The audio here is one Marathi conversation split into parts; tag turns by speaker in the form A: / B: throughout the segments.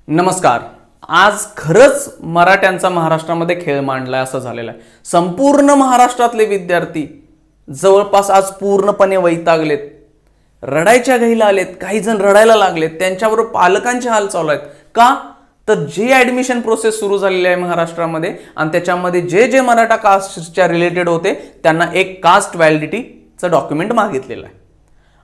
A: नमस्कार. आज खरंच मराठ्यांचा महाराष्ट्रामध्ये खेळ मांडलाय असं झालेलं आहे. संपूर्ण महाराष्ट्रातले विद्यार्थी जवळपास आज पूर्णपणे वैतागलेत, रडायच्या घाईला आलेत, काही जण रडायला लागलेत. त्यांच्याबरोबर पालकांचे हाल चालू आहेत. का तर जे ऍडमिशन प्रोसेस सुरू झालेली आहे महाराष्ट्रामध्ये आणि त्याच्यामध्ये जे मराठा कास्टच्या रिलेटेड होते त्यांना एक कास्ट व्हॅलिडिटीचं डॉक्युमेंट मागितलेलं आहे.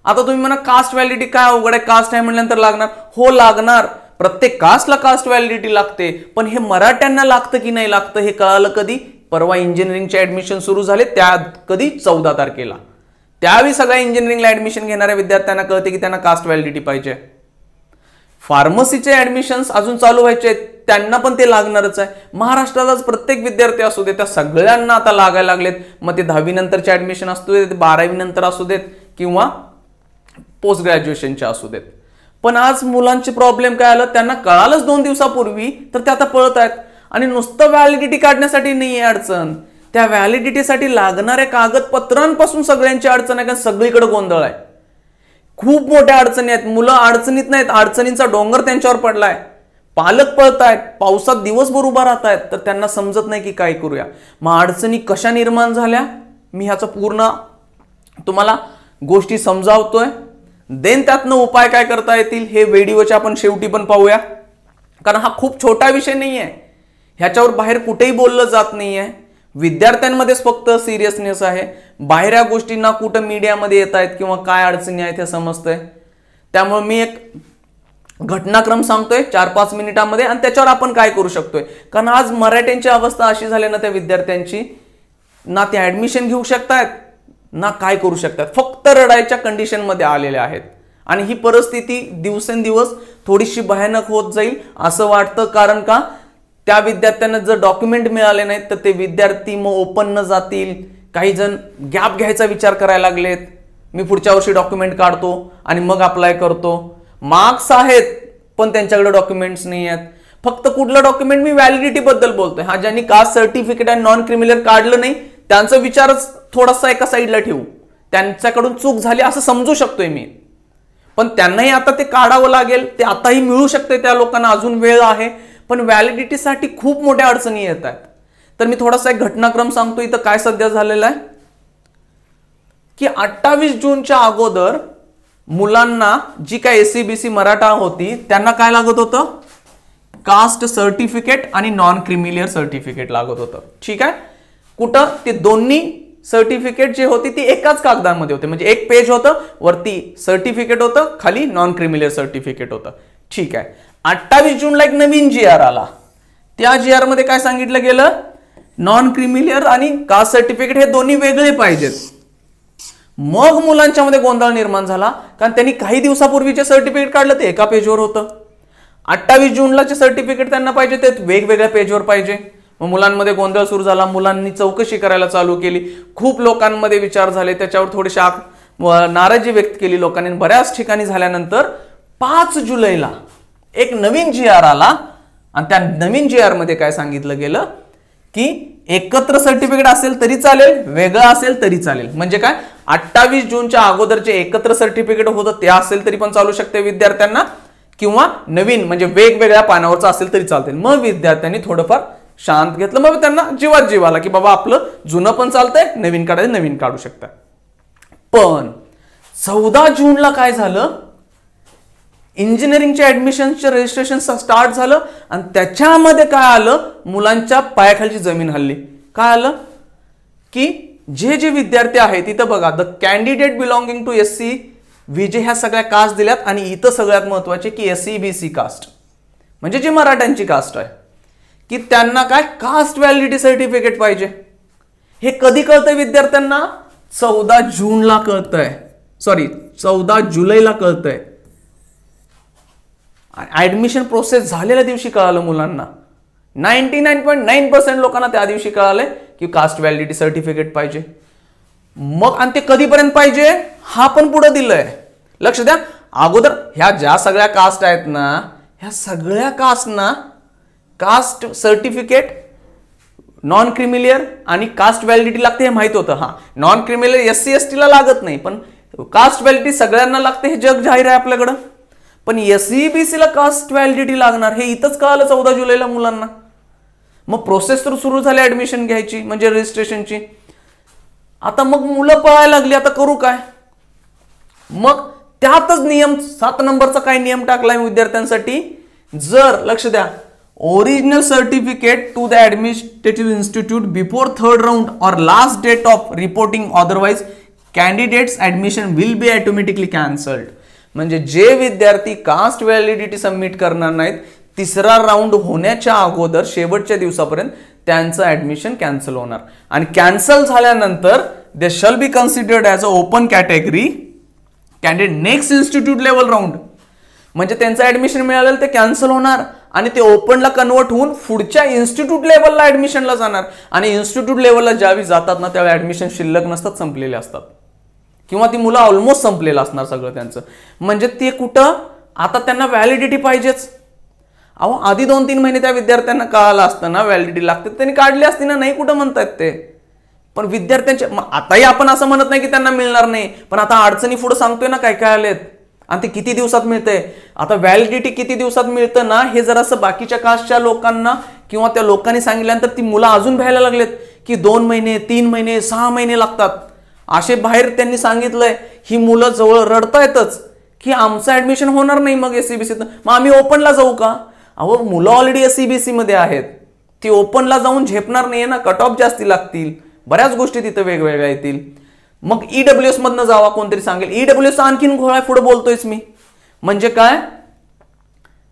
A: आता तुम्ही म्हणा कास्ट व्हॅलिडिटी काय अवघड आहे, कास्ट आहे म्हटल्यानंतर लागणार. हो लागणार, प्रत्येक कास्टला कास्ट व्हॅलिडिटी लागते. पण हे मराठ्यांना लागतं की नाही लागतं हे कळालं कधी? परवा इंजिनिअरिंगचे ऍडमिशन सुरू झाले त्या कधी 14 तारखेला. त्यावेळी सगळ्या इंजिनिअरिंगला ऍडमिशन घेणाऱ्या विद्यार्थ्यांना कळते की त्यांना कास्ट व्हॅलिडिटी पाहिजे. फार्मसीचे ऍडमिशन्स अजून चालू व्हायचे आहेत, त्यांना पण ते लागणारच आहे. महाराष्ट्रातच प्रत्येक विद्यार्थी असू देत त्या सगळ्यांना आता लागायला लागलेत. मग ते 10वी नंतरचे ऍडमिशन असू देत, 12वी नंतर असू देत किंवा पोस्ट ग्रॅज्युएशनचे असू देत. पण आज मुलांचे प्रॉब्लेम काय आलं त्यांना कळालंच 2 दिवसापूर्वी, तर ते आता पळत आहेत. आणि नुसतं व्हॅलिडिटी काढण्यासाठी नाही आहे अडचण, त्या व्हॅलिडिटीसाठी लागणाऱ्या कागदपत्रांपासून सगळ्यांची अडचण आहे. कारण सगळीकडे गोंधळ आहे, खूप मोठ्या अडचणी आहेत. मुलं अडचणीत नाहीत, अडचणींचा डोंगर त्यांच्यावर पडलाय. पालक पळतायत, पावसात दिवसभर उभा राहत आहेत, तर त्यांना समजत नाही की काय करूया. मग अडचणी कशा निर्माण झाल्या मी ह्याचा पूर्ण तुम्हाला गोष्टी समजावतोय. देन त्यातनं उपाय काय करता येतील हे व्हिडिओच्या आपण शेवटी पण पाहूया. कारण हा खूप छोटा विषय नाही आहे, ह्याच्यावर बाहेर कुठेही बोललं जात नाही आहे. विद्यार्थ्यांमध्येच फक्त सिरियसनेस आहे. बाहेर या गोष्टींना कुठं मीडियामध्ये येत आहेत किंवा काय अडचणी आहेत हे समजतंय. त्यामुळे मी एक घटनाक्रम सांगतोय 4-5 मिनिटांमध्ये आणि त्याच्यावर आपण काय करू शकतोय. कारण आज मराठ्यांची अवस्था अशी झाली ना, त्या विद्यार्थ्यांची ना ते ऍडमिशन घेऊ शकतायत ना काय करू शकतात, फक्त रडायच्या कंडिशन मध्ये आलेले आहेत. आणि ही परिस्थिती दिवसेंदिवस थोडीशी भयानक होत जाईल असं वाटतं. कारण का त्या विद्यार्थ्यांना जर डॉक्युमेंट मिळाले नाहीत तर ते विद्यार्थी मग ओपन न जातील. काही जण गॅप घ्यायचा विचार करायला लागलेत, मी पुढच्या वर्षी डॉक्युमेंट काढतो आणि मग अप्लाय करतो. मार्क्स आहेत पण त्यांच्याकडे डॉक्युमेंट्स नाही आहेत. फक्त कुठलं डॉक्युमेंट, मी व्हॅलिडिटी बद्दल बोलतोय. हा ज्यांनी कास्ट सर्टिफिकेट आणि नॉन क्रिमिनल काढलं नाही त्यांचा विचारच थोडासा एका साईडला ठेवू, त्यांच्याकडून चूक झाली असं समजू शकतोय मी. पण त्यांनाही आता ते काढावं लागेल, ते आताही मिळू शकते त्या लोकांना, अजून वेळ आहे. पण व्हॅलिडिटीसाठी खूप मोठ्या अडचणी येत आहेत. तर मी थोडासा एक घटनाक्रम सांगतो. इथं काय सध्या झालेलं आहे की 28 जूनच्या अगोदर मुलांना जी काय SCBC मराठा होती त्यांना काय लागत होतं, कास्ट सर्टिफिकेट आणि नॉन क्रिमिलियर सर्टिफिकेट लागत होतं. ठीक आहे, कुठं ते दोन्ही सर्टिफिकेट जे होती ती एकाच कागदामध्ये होते. म्हणजे एक पेज होतं, वरती सर्टिफिकेट होतं, खाली नॉन क्रिमिलियर सर्टिफिकेट होतं. ठीक आहे, 28 जूनला एक नवीन GR आला. त्या GR मध्ये काय सांगितलं गेलं, नॉन क्रिमिलियर आणि कास्ट सर्टिफिकेट हे दोन्ही वेगळे पाहिजेत. मग मुलांच्या मध्ये गोंधळ निर्माण झाला, कारण त्यांनी काही दिवसापूर्वीचे सर्टिफिकेट काढलं ते एका पेजवर होतं. 28 जूनला जे सर्टिफिकेट त्यांना पाहिजे ते वेगवेगळ्या पेजवर पाहिजे. मग मुलांमध्ये गोंधळ सुरू झाला, मुलांनी चौकशी करायला चालू केली. खूप लोकांमध्ये विचार झाले, त्याच्यावर थोडीशी नाराजी व्यक्त केली लोकांनी. बऱ्याच ठिकाणी झाल्यानंतर 5 जुलैला एक नवीन GR आला आणि त्या नवीन GR मध्ये काय सांगितलं गेलं की एकत्र सर्टिफिकेट असेल तरी चालेल, वेगळं असेल तरी चालेल. म्हणजे काय, 28 जूनच्या अगोदर जे एकत्र सर्टिफिकेट होतं ते असेल तरी पण चालू शकते विद्यार्थ्यांना, किंवा नवीन म्हणजे वेगवेगळ्या पानावरचं असेल तरी चालते. मग विद्यार्थ्यांनी थोडंफार शांत घेतलं. मग त्यांना जीवात जीव आला की बाबा आपलं जुनं पण चालतंय, नवीन काढायचं नवीन काढू शकता. पण 14 जूनला काय झालं, इंजिनिअरिंगच्या ऍडमिशनचे रजिस्ट्रेशन स्टार्ट झालं आणि त्याच्यामध्ये काय आलं, मुलांच्या पायाखालची जमीन हल्ली. काय आलं की जे विद्यार्थी आहेत तिथं बघा, the candidate belonging to SC VJ ह्या सगळ्या कास्ट दिल्यात. आणि इथं सगळ्यात महत्वाचे की SCBC कास्ट म्हणजे जी मराठ्यांची कास्ट आहे की त्यांना काय कास्ट व्हॅलिडिटी सर्टिफिकेट पाहिजे. हे कधी कळतंय विद्यार्थ्यांना, 14 जूनला कळतंय, सॉरी 14 जुलैला कळतंय. ऍडमिशन प्रोसेस झालेल्या दिवशी कळालं मुलांना. 99.9% लोकांना त्या दिवशी कळालंय की कास्ट व्हॅलिडिटी सर्टिफिकेट पाहिजे. मग आणि ते कधीपर्यंत पाहिजे हा पण पुढे दिलंय. लक्ष द्या, अगोदर ह्या ज्या सगळ्या कास्ट आहेत ना, ह्या सगळ्या कास्टना कास्ट सर्टिफिकेट, नॉन क्रिमिलियर आणि कास्ट व्हॅलिडिटी लागते हे माहित होतं. हा, नॉन क्रिमिलियर SC ST ला लागत नाही, पण कास्ट व्हॅलिडिटी सगळ्यांना लागते हे जग जाहीर आहे आपल्याकडं. पण SEBC ला कास्ट व्हॅलिडिटी लागणार हे इथंच कळालं 14 जुलैला मुलांना. मग प्रोसेस तर सुरू झाली ऍडमिशन घ्यायची म्हणजे रजिस्ट्रेशनची. आता मग मुलं पळायला लागली, आता करू काय? मग त्यातच नियम 7 नंबरचा काय नियम टाकलाय विद्यार्थ्यांसाठी, जर लक्ष द्या, original certificate to the administrative institute before 3rd round or last date of reporting otherwise candidate's admission will be automatically cancelled. म्हणजे जे विद्यार्थी कास्ट व्हॅलिडिटी सबमिट करणार नाहीत 3रा राऊंड होण्याच्या अगोदर शेवटच्या दिवसापर्यंत त्यांचं ऍडमिशन कॅन्सल होणार. आणि कॅन्सल झाल्यानंतर they shall be considered as a open category candidate next institute level round. म्हणजे त्यांचं ऍडमिशन मिळालेलं ते कॅन्सल होणार आणि ते ओपनला कन्वर्ट होऊन पुढच्या इन्स्टिट्यूट लेवलला ऍडमिशनला जाणार. आणि इन्स्टिट्यूट लेवलला ज्यावेळी जातात ना त्यावेळी ऍडमिशन शिल्लक नसतात, संपलेले असतात, किंवा ती मुलं ऑलमोस्ट संपलेलं असणार सगळं त्यांचं. म्हणजे ते कुठं आता त्यांना व्हॅलिडिटी पाहिजेच. अहो आधी 2-3 महिने त्या विद्यार्थ्यांना कळालं असतं ना व्हॅलिडिटी लागते, त्यांनी काढली असती ना, नाही कुठं म्हणतायत ते. पण विद्यार्थ्यांच्या आताही आपण असं म्हणत नाही की त्यांना मिळणार नाही, पण आता अडचणी पुढे सांगतोय ना काय काय आलेत आणि ते किती दिवसात मिळतंय. आता व्हॅलिडिटी किती दिवसात मिळतं ना हे जरासं बाकीच्या कास्टच्या लोकांना किंवा त्या लोकांनी सांगितल्यानंतर ती मुलं अजून भ्यायला लागलेत की 2 महिने 3 महिने 6 महिने लागतात. असे बाहेर त्यांनी सांगितलंय. ही मुलं जवळ रडतायतच की आमचं ऍडमिशन होणार नाही मग SEBC, मग आम्ही ओपनला जाऊ का? अहो मुलं ऑलरेडी SEBC मध्ये आहेत, ती ओपनला जाऊन झेपणार नाहीये ना, कट ऑफ जास्ती लागतील, बऱ्याच गोष्टी तिथं वेगवेगळ्या येतील. मग EWS मधनं जावा कोणतरी सांगेल. EWS आणखीन घोळा पुढे बोलतोयच मी. म्हणजे काय,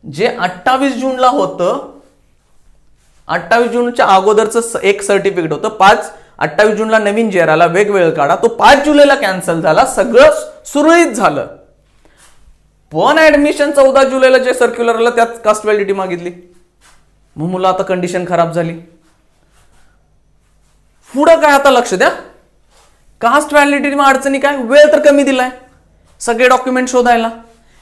A: जे 28 जूनला होतं, 28 जूनच्या अगोदरचं एक सर्टिफिकेट होतं, 28 जूनला नवीन JR आला, वेगवेगळं काढा, तो 5 जुलैला कॅन्सल झाला, सगळं सुरळीत झालं. पण ऍडमिशन 14 जुलैला जे सर्क्युलर आलं त्यात कास्ट व्हॅलिडिटी मागितली. मग मुलं आता कंडिशन खराब झाली. पुढं काय आता लक्ष द्या, कास्ट व्हॅलिडिटी अडचणी काय, वेळ तर कमी दिलाय सगळे डॉक्युमेंट शोधायला.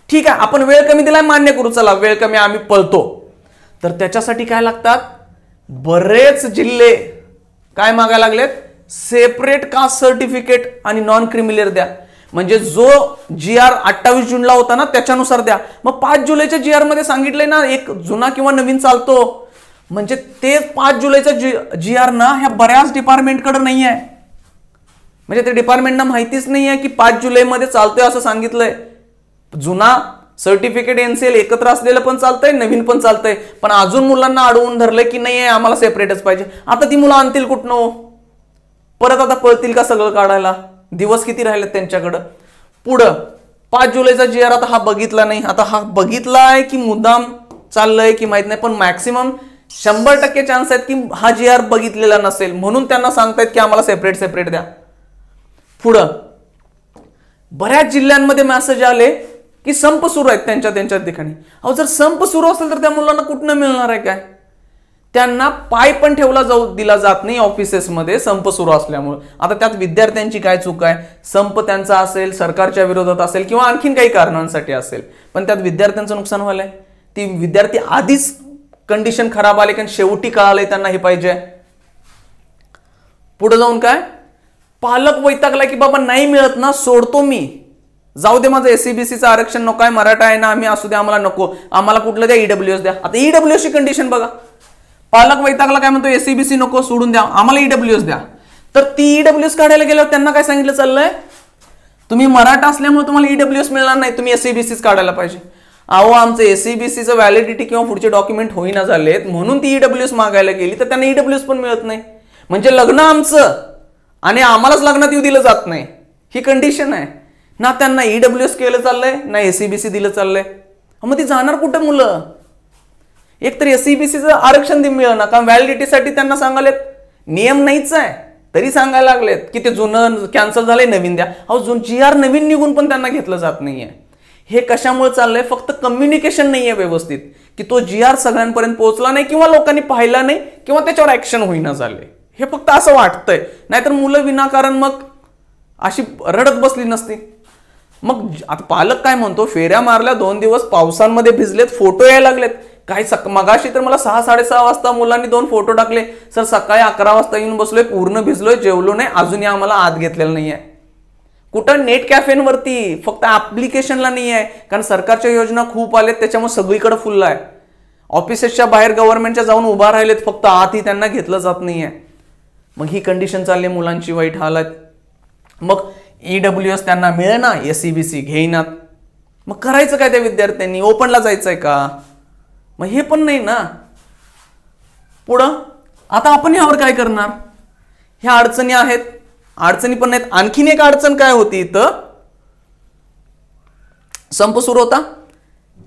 A: ठीक आहे, आपण वेळ कमी दिलाय मान्य करू, चला वेळ कमी आम्ही पळतो. तर त्याच्यासाठी काय लागतात, बरेच जिल्हे काय मागायला लागलेत, सेपरेट कास्ट सर्टिफिकेट आणि नॉन क्रिमिलियर द्या. म्हणजे जो GR 28 जूनला होता ना त्याच्यानुसार द्या. मग 5 जुलैच्या GR मध्ये सांगितलंय ना एक जुना किंवा नवीन चालतो. म्हणजे ते 5 जुलैचा GR ना ह्या बऱ्याच डिपार्टमेंटकडे नाही आहे. म्हणजे ते डिपार्टमेंटना माहितीच नाही आहे की 5 जुलैमध्ये चालतोय असं सांगितलंय. जुना सर्टिफिकेट NCL एकत्र असलेलं पण चालतंय, नवीन पण चालतंय, पण अजून मुलांना अडवून धरलंय की नाही आम्हाला सेपरेटच पाहिजे. आता ती मुलं आणतील कुठनं, परत आता पळतील का सगळं काढायला, दिवस किती राहिलेत त्यांच्याकडं. पुढं 5 जुलैचा GR आता हा बघितला नाही, आता हा बघितलाय की मुद्दाम चाललंय की माहित नाही, पण मॅक्सिमम 100% चान्स आहेत की हा GR बघितलेला नसेल, म्हणून त्यांना सांगतायत की आम्हाला सेपरेट द्या. पुढं बऱ्याच जिल्ह्यांमध्ये मेसेज आले की संप सुरू आहेत त्यांच्या ठिकाणी. अहो जर संप सुरू असेल तर त्या मुलांना कुठनं मिळणार आहे काय? त्यांना पाय पण दिला जात नाही ऑफिसेसमध्ये संप सुरू असल्यामुळे. आता त्यात विद्यार्थ्यांची काय चूक आहे, संप त्यांचा असेल, सरकारच्या विरोधात असेल किंवा आणखीन काही कारणांसाठी असेल, पण त्यात विद्यार्थ्यांचं नुकसान व्हायलंय. ती विद्यार्थी आधीच कंडिशन खराब आले कारण शेवटी कळालंय त्यांना हे पाहिजे. पुढे जाऊन काय, पालक वैतागलाय की बाबा नाही मिळत ना, सोडतो मी, जाऊ दे माझं SEBCचं आरक्षण नको आहे, मराठा आहे ना आम्ही, असू दे आम्हाला नको, आम्हाला कुठलं द्या EWS द्या. आता EWS ची कंडिशन बघा, पालक वैतागला काय म्हणतो SEBC नको सोडून द्या, आम्हाला EWS द्या. तर ती EWS काढायला गेल्यावर त्यांना काय सांगितलं चाललंय, तुम्ही मराठा असल्यामुळे तुम्हाला EWS मिळणार नाही, तुम्ही SEBCच काढायला पाहिजे. अहो आमचं SEBCचं व्हॅलिडिटी किंवा पुढचे डॉक्युमेंट होईना झालेत म्हणून ती EWS मागायला गेली, तर त्यांना EWS पण मिळत नाही. म्हणजे लग्न आमचं आणि आम्हालाच लग्नात येऊ दिलं जात नाही, ही कंडिशन आहे ना. त्यांना EWS केलं चाललंय ना SEBC दिलं चाललंय. मग ती जाणार कुठं मुलं? एक तर SEBCचं आरक्षण मिळणार ना, कारण व्हॅलिडिटीसाठी त्यांना सांगायला नियम नाहीच आहे तरी सांगायला लागलेत की ते जुनं कॅन्सल झालंय नवीन द्या. अहो GR नवीन निघून पण त्यांना घेतलं जात नाहीये. हे कशामुळे चाललंय, फक्त कम्युनिकेशन नाहीये व्यवस्थित, की तो GR सगळ्यांपर्यंत पोहोचला नाही किंवा लोकांनी पाहिला नाही किंवा त्याच्यावर ऍक्शन होईना झाले. हे फक्त असं वाटतंय, नाहीतर मुलं विनाकारण मग अशी रडत बसली नसती. मग आता पालक काय म्हणतो, फेऱ्या मारल्या 2 दिवस पावसांमध्ये भिजलेत, फोटो यायला लागलेत. काही मगाशी तर मला 6-6:30 वाजता मुलांनी 2 फोटो टाकले, सर सकाळी 11 वाजता येऊन बसलोय, पूर्ण भिजलोय, जेवलो नाही, अजूनही आम्हाला आत घेतलेलं नाहीये. कुठं नेट कॅफेवरती, फक्त ऍप्लिकेशनला नाही आहे, कारण सरकारच्या योजना खूप आल्यात त्याच्यामुळे सगळीकडे फुलला आहे. ऑफिसेसच्या बाहेर गव्हर्नमेंटच्या जाऊन उभा राहिलेत, फक्त आतही त्यांना घेतलं जात नाहीये. मग ही कंडिशन चालली मुलांची वाईट हालत. मग EWS त्यांना मिळेना, SEBC घेईनात. मग करायचं काय त्या विद्यार्थ्यांनी? ओपनला जायचंय का? मग हे पण नाही ना. पुढं आता आपण यावर काय करणार? ह्या अडचणी आहेत, अडचणी पण नाहीत. आणखीन एक अडचण काय होती इथं, संप सुरू होता,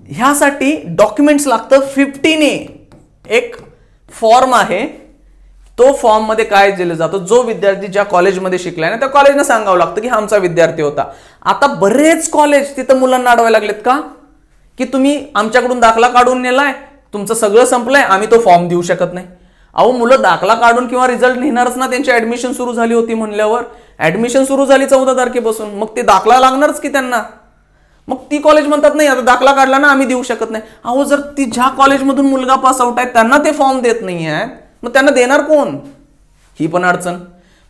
A: ह्यासाठी डॉक्युमेंट्स लागतं 15A. एक फॉर्म आहे, तो फॉर्म मध्ये काय दिलं जातं, जो विद्यार्थी ज्या कॉलेजमध्ये शिकलाय ना त्या कॉलेजनं सांगावं लागतं की हा आमचा विद्यार्थी होता. आता बरेच कॉलेज तिथं मुलांना अडवायला लागलेत का, की तुम्ही आमच्याकडून दाखला काढून नेलाय, तुमचं सगळं संपलंय, आम्ही तो फॉर्म देऊ शकत नाही. अहो मुलं दाखला काढून किंवा रिझल्ट लिहिणारच ना, त्यांची ऍडमिशन सुरू झाली होती म्हणल्यावर. ऍडमिशन सुरू झाली 14 तारखेपासून, मग ते दाखला लागणारच की त्यांना. मग ती कॉलेज म्हणतात नाही आता दाखला काढला ना आम्ही देऊ शकत नाही. अहो जर ती ज्या कॉलेजमधून मुलगा पास आउट आहे त्यांना ते फॉर्म देत नाही आहेत, मग त्यांना देणार कोण? ही पण अडचण.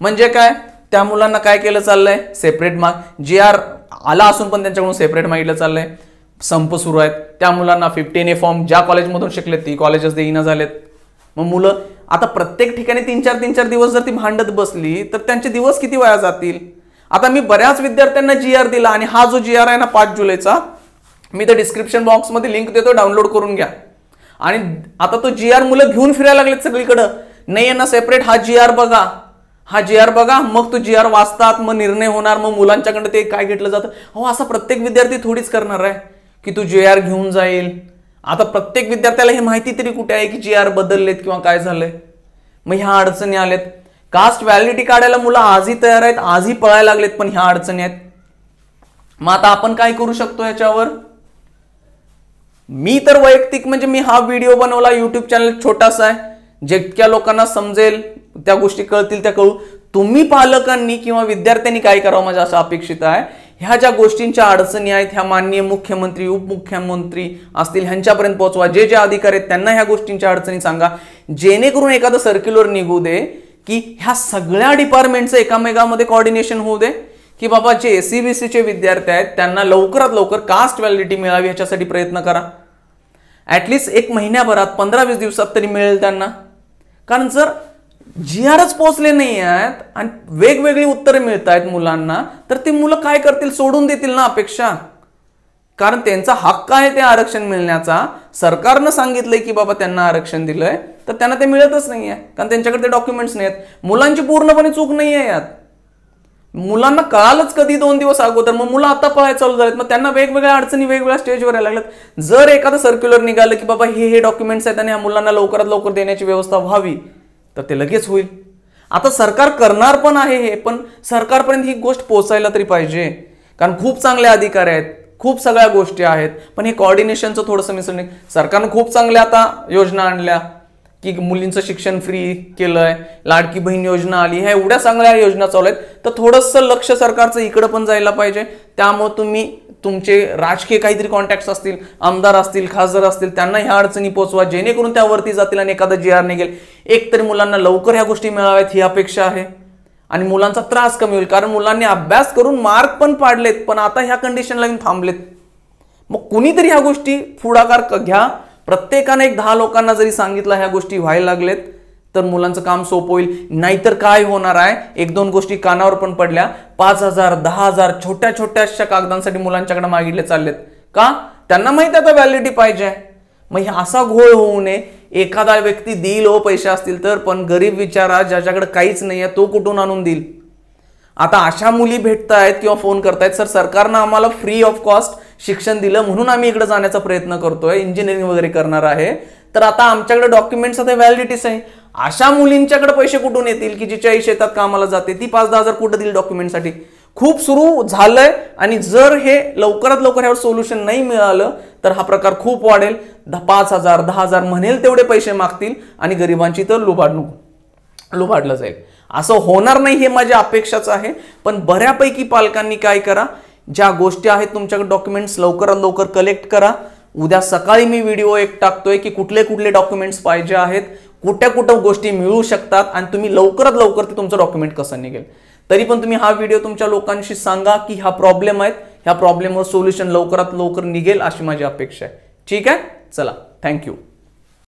A: म्हणजे काय, त्या मुलांना काय केलं चाललंय, सेपरेट मार्क, GR आला असून पण त्यांच्याकडून सेपरेट मागितलं चाललंय. संप सुरू आहेत, त्या मुलांना 15A फॉर्म ज्या कॉलेजमधून शिकलेत ती कॉलेजेस देईना झालेत. मग मुलं आता प्रत्येक ठिकाणी 3-4 दिवस जर ती भांडत बसली तर त्यांचे दिवस किती वाया जातील. आता मी बऱ्याच विद्यार्थ्यांना GR दिला, आणि हा जो GR आहे ना 5 जुलैचा, मी तर डिस्क्रिप्शन बॉक्समध्ये लिंक देतो, डाउनलोड करून घ्या. आणि आता तो GR मुलं घेऊन फिरायला लागलेत सगळीकडं. नाही आहे ना सेपरेट, हा GR बघा, हा GR बघा, मग तो GR वाचतात, मग निर्णय होणार, मग मुलांच्याकडे ते काय घेतलं जातं. अहो असा प्रत्येक विद्यार्थी थोडीच करणार आहे की तू GR घेऊन जाईल. आता प्रत्येक विद्यार्थ्याला हे माहिती तरी कुठे आहे की GR बदललेत किंवा काय झालंय. मग ह्या अडचणी आल्यात. कास्ट व्हॅलिडिटी काढायला मुलं आजही तयार आहेत, आजही पळायला लागलेत, पण ह्या अडचणी आहेत. मग आता आपण काय करू शकतो ह्याच्यावर? मी तर वैयक्तिक म्हणजे मी हा व्हिडिओ बनवला, युट्यूब चॅनल छोटासा आहे, जितक्या लोकांना समजेल त्या गोष्टी कळतील त्या कळू. तुम्ही पालकांनी किंवा विद्यार्थ्यांनी काय करावं माझं असं अपेक्षित आहे. ह्या ज्या गोष्टींच्या अडचणी आहेत ह्या माननीय मुख्यमंत्री उपमुख्यमंत्री असतील ह्यांच्यापर्यंत पोहोचवा. जे जे अधिकारी आहेत त्यांना ह्या गोष्टींच्या अडचणी सांगा, जेणेकरून एखादं सर्क्युलर निघू दे की ह्या सगळ्या डिपार्टमेंटचं एकामेकामध्ये कोऑर्डिनेशन होऊ दे, की बाबा जे SEBCचे विद्यार्थी आहेत त्यांना लवकरात लवकर कास्ट व्हॅलिडिटी मिळावी ह्याच्यासाठी प्रयत्न करा. ऍटलिस्ट 1 महिन्याभरात 15-20 दिवसात तरी मिळेल त्यांना. कारण जर GRच पोहोचले नाही आहेत आणि वेगवेगळी उत्तरे मिळत आहेत मुलांना, तर ते मुलं काय करतील, सोडून देतील ना अपेक्षा. कारण त्यांचा हक्क आहे ते आरक्षण मिळण्याचा. सरकारनं सांगितलंय की बाबा त्यांना आरक्षण दिलंय, तर त्यांना ते मिळतच नाहीये कारण त्यांच्याकडे ते डॉक्युमेंट्स नाही आहेत. मुलांची पूर्णपणे चूक नाहीये यात. मुलांना कळालंच कधी 2 दिवस अगोदर, मग मुलं आता पळायला चालू झालेत, मग त्यांना वेगवेगळ्या अडचणी वेगवेगळ्या स्टेजवर यायला लागल्यात. जर एखादं सर्क्युलर निघालं की बाबा हे डॉक्युमेंट्स आहेत आणि ह्या मुलांना लवकरात लवकर देण्याची व्यवस्था व्हावी, तर ते लगेच होईल. आता सरकार करणार पण आहे हे, पण सरकारपर्यंत ही गोष्ट पोहोचायला तरी पाहिजे. कारण खूप चांगले अधिकारी आहेत, खूप सगळ्या गोष्टी आहेत, पण हे कोऑर्डिनेशनचं थोडंसं मिसळणे. सरकारनं खूप चांगल्या आता योजना आणल्या की मुलींचं शिक्षण फ्री केलंय, लाडकी बहीण योजना आली, ह्या एवढ्या चांगल्या योजना चालू आहेत, तर थोडंसं लक्ष सरकारचं इकडं पण जायला पाहिजे. त्यामुळे तुम्ही तुमचे राजकीय काहीतरी कॉन्टॅक्ट्स असतील, आमदार असतील, खासदार असतील, त्यांना ह्या अडचणी पोहोचवा, जेणेकरून त्यावरती जातील आणि एखादा GR निघेल. एकतरी मुलांना लवकर ह्या गोष्टी मिळाव्यात ही अपेक्षा आहे आणि मुलांचा त्रास कमी होईल. कारण मुलांनी अभ्यास करून मार्क पण पाडलेत, पण आता ह्या कंडिशनला येऊन थांबलेत. मग कुणीतरी ह्या गोष्टी पुढाकार घ्या. प्रत्येकाने 10 लोकांना जरी सांगितलं ह्या गोष्टी व्हायला लागलेत तर मुलांचं काम सोपं होईल. नाहीतर काय होणार आहे, 1-2 गोष्टी कानावर पण पडल्या, 5,000 10,000 छोट्या छोट्याशा कागदांसाठी मुलांच्याकडे मागितले चाललेत. का? त्यांना माहिती आता व्हॅलिडिटी पाहिजे. मग हे असा घोळ होऊ नये. एखादा व्यक्ती देईल हो पैसे असतील तर, पण गरीब विचारा ज्याच्याकडे काहीच नाहीये तो कुठून आणून देईल. आता अशा मुली भेटतायत किंवा फोन करतायत, सर सरकारनं आम्हाला फ्री ऑफ कॉस्ट शिक्षण दिलं म्हणून आम्ही इकडे जाण्याचा प्रयत्न करतोय, इंजिनिअरिंग वगैरे करणार आहे, तर आता आमच्याकडे डॉक्युमेंट्स आता व्हॅलिडिटीच आहे. अशा मुलींच्याकडे पैसे कुठून येतील की जिच्या आई शेतात कामाला जाते, ती 5-10 हजार कुठं देईल डॉक्युमेंटसाठी? खूप सुरू झालंय. आणि जर हे लवकरात लवकर यावर सोल्युशन नाही मिळालं तर हा प्रकार खूप वाढेल. 5,000 10,000 म्हणेल तेवढे पैसे मागतील आणि गरिबांची तर लुबाडलं जाईल. असं होणार नाही हे माझ्या अपेक्षाच आहे. पण बऱ्यापैकी पालकांनी काय करा, ज्या गोष्टी आहेत तुमच्याकडे डॉक्युमेंट्स लवकरात लवकर कलेक्ट करा. उद्या सकाळी मी व्हिडिओ एक टाकतोय की कुठले कुठले डॉक्युमेंट्स पाहिजे आहेत, कुठं गोष्टी मिळू शकतात आणि तुम्ही लवकरात लवकर ते तुमचं डॉक्युमेंट कसं निघेल. तरी पण तुम्ही हा व्हिडिओ तुमच्या लोकांशी सांगा की हा प्रॉब्लेम आहेत, ह्या प्रॉब्लेमवर सोल्युशन लवकरात लवकर निघेल अशी माझी अपेक्षा आहे. ठीक आहे, चला, थँक्यू.